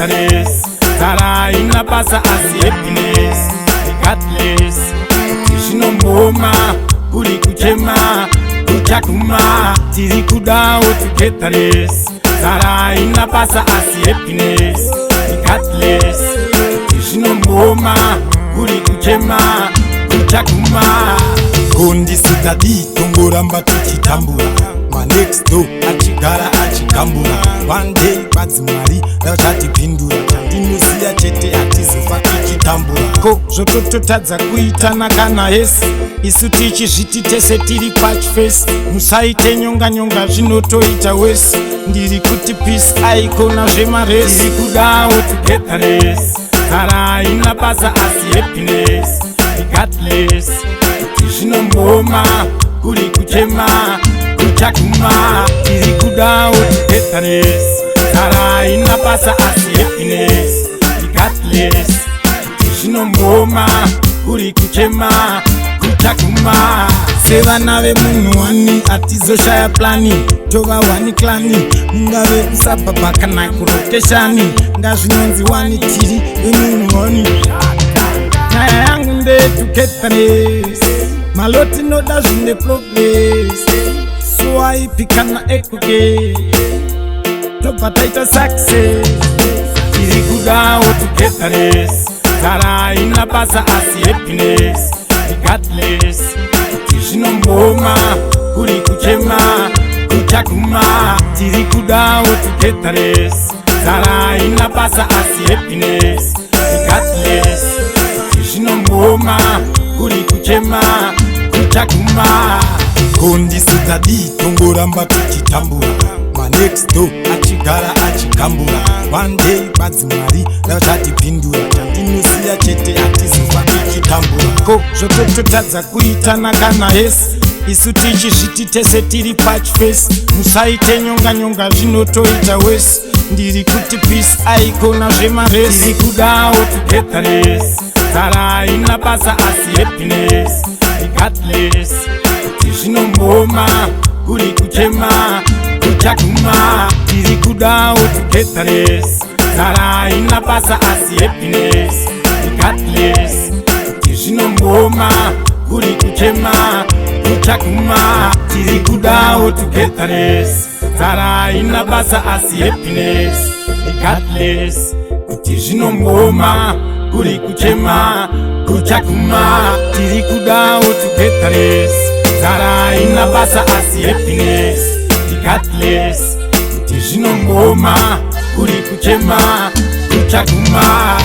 togetherness. Zara ina basa as happiness. Regardless, tishino mboma, kuri kuchema, kuchakuma, tiri kudao togetherness. Zara ina basa as happiness. Regardless, tishino mboma, kuri kuchema, kuchakuma. Kondi sitadi tongoramba tuchitambura. My next door achigara achikambura. One day badzimari vachatipindura. Chandinosiya chete atizofa tichitambura. Ko zvotototadza kuitana kana hesi. Isu tichizviti tese tiri pachifesi. Musaite nyonga nyonga zvinotoita wesi. Ndiri kuti peace aikona zvemaresi. Tiri kudawo togetherness. Zara ina basa as happiness. Regardless, tishino mboma, kuri kuchema, kuchakuma, tiri kudawo togetherness. Zara ina basa as happiness. Regardless, tishino mboma, kuri kuchema, kuchakuma. Sevana vemunhu wani atizoshaya plani. Tova wani klani, mungave kusababa kana kuroteshani. Ngazvinonzi wani tiri vemunhu wani. Nyaya yangu nde togetherness. Maloti noda zvine progress. So aipikana ekuge tobva taita success. Tiri kudawo togetherness. Zara ina basa as happiness. Regardless, tishino mboma, kuri kuchema, kuchakuma, tiri kudawo togetherness. Zara ina basa as happiness. Regardless, tishino mboma, kuri kuchema, kuchakuma. Kondi sitadi tongoramba tuchitambura. My next door achigara achikambura. One day badzimari vachatipindura. Chandinosiya chete atizofa tichitambura. Ko zvotototadza kuitana kana hesi. Isu tichizviti tese tiri pachifesi. Musaite nyonga nyonga zvinotoita wesi. Ndiri kuti peace aikona zvemaresi. Tiri kudawo togetherness. Zara ina basa as happiness. Regardless, tishino mboma, kuri kuchema, kuchakuma, tiri kudawo togetherness. Zara ina basa as happiness. Regardless, tishino mboma, kuri kuchema, kuchakuma, tiri kudawo togetherness. Zara ina basa as happiness. Regardless, tishino mboma, kuri kuchema, kuchakuma, tiri kudawo togetherness. Zara ina basa as happiness. Regardless, tishino mboma, kuri kuchema, kuchakuma.